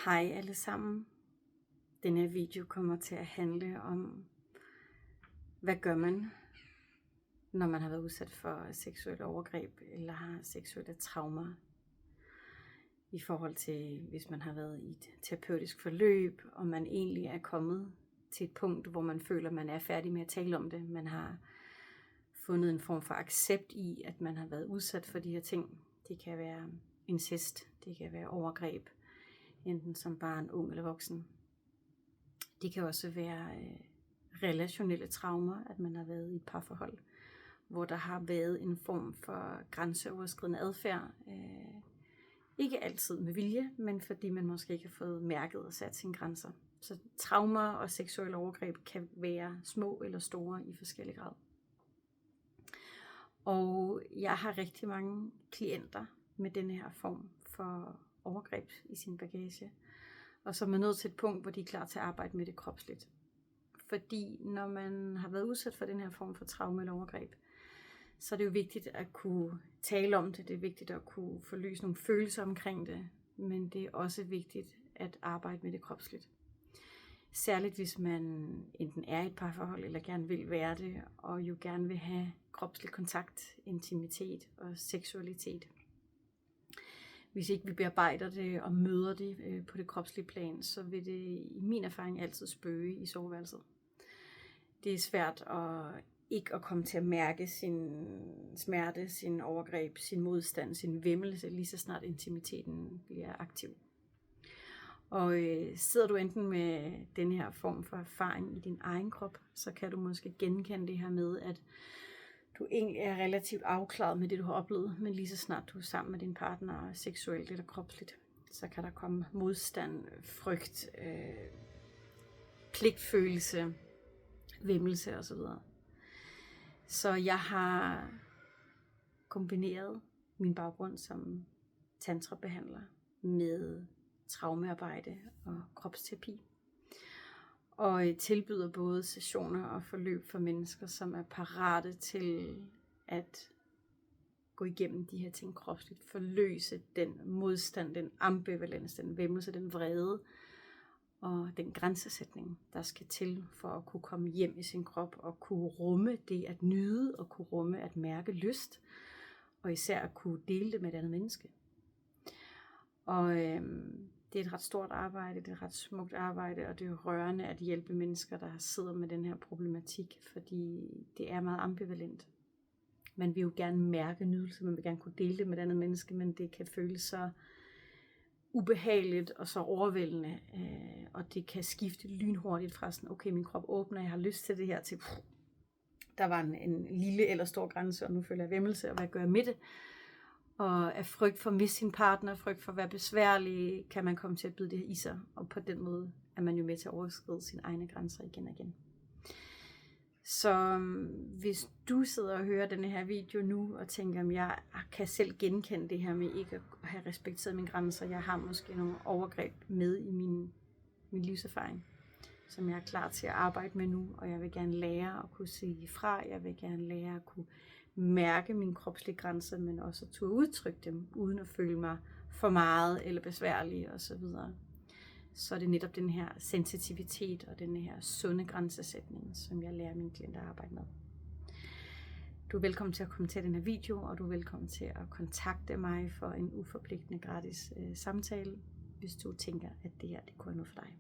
Hej alle sammen. Den her video kommer til at handle om, hvad gør man, når man har været udsat for seksuelle overgreb eller har seksuelle traumer. I forhold til, hvis man har været i et terapeutisk forløb, og man egentlig er kommet til et punkt, hvor man føler, man er færdig med at tale om det. Man har fundet en form for accept i, at man har været udsat for de her ting. Det kan være incest, det kan være overgreb, enten som barn, ung eller voksen. Det kan også være relationelle traumer, at man har været i et parforhold, hvor der har været en form for grænseoverskridende adfærd. Ikke altid med vilje, men fordi man måske ikke har fået mærket og sat sine grænser. Så traumer og seksuelle overgreb kan være små eller store i forskellige grad. Og jeg har rigtig mange klienter med denne her form for overgreb i sin bagage, og som er nået til et punkt, hvor de er klar til at arbejde med det kropsligt. Fordi når man har været udsat for den her form for traume eller overgreb, så er det jo vigtigt at kunne tale om det. Det er vigtigt at kunne forløse nogle følelser omkring det, men det er også vigtigt at arbejde med det kropsligt. Særligt hvis man enten er i et parforhold eller gerne vil være det, og jo gerne vil have kropslig kontakt, intimitet og seksualitet. Hvis ikke vi bearbejder det og møder det på det kropslige plan, så vil det i min erfaring altid spøge i soveværelset. Det er svært ikke at komme til at mærke sin smerte, sin overgreb, sin modstand, sin væmmelse, lige så snart intimiteten bliver aktiv. Og sidder du enten med den her form for erfaring i din egen krop, så kan du måske genkende det her med, at du egentlig er relativt afklaret med det, du har oplevet, men lige så snart du er sammen med din partner, seksuelt eller kropsligt, så kan der komme modstand, frygt, pligtfølelse, væmmelse osv. Så jeg har kombineret min baggrund som tantrabehandler med traumearbejde og kropsterapi. Og tilbyder både sessioner og forløb for mennesker, som er parate til at gå igennem de her ting kropsligt. Forløse den modstand, den ambivalens, den væmmelse, den vrede og den grænsesætning, der skal til for at kunne komme hjem i sin krop og kunne rumme det at nyde og kunne rumme at mærke lyst. Og især at kunne dele det med et andet menneske. Og det er et ret stort arbejde, det er et ret smukt arbejde, og det er rørende at hjælpe mennesker, der sidder med den her problematik, fordi det er meget ambivalent. Man vil jo gerne mærke nydelse, man vil gerne kunne dele det med et andet menneske, men det kan føles så ubehageligt og så overvældende, og det kan skifte lynhurtigt fra sådan, okay, min krop åbner, jeg har lyst til det her, til der var en lille eller stor grænse, og nu føler jeg væmmelse, og hvad gør jeg med det? Og af frygt for at miste sin partner, frygt for at være besværlig, kan man komme til at bide det her i sig. Og på den måde er man jo med til at overskride sine egne grænser igen og igen. Så hvis du sidder og hører denne her video nu, og tænker, at jeg kan selv genkende det her med ikke at have respekteret mine grænser. Jeg har måske nogle overgreb med i min livserfaring, som jeg er klar til at arbejde med nu. Og jeg vil gerne lære at kunne sige fra. Jeg vil gerne lære at kunne mærke mine kropslige grænser, men også at turde udtrykke dem, uden at føle mig for meget eller besværlig osv. Så er det netop den her sensitivitet og den her sunde grænsesætning, som jeg lærer mine klienter at arbejde med. Du er velkommen til at kommentere den her video, og du er velkommen til at kontakte mig for en uforpligtende gratis samtale, hvis du tænker, at det her det kunne være noget for dig.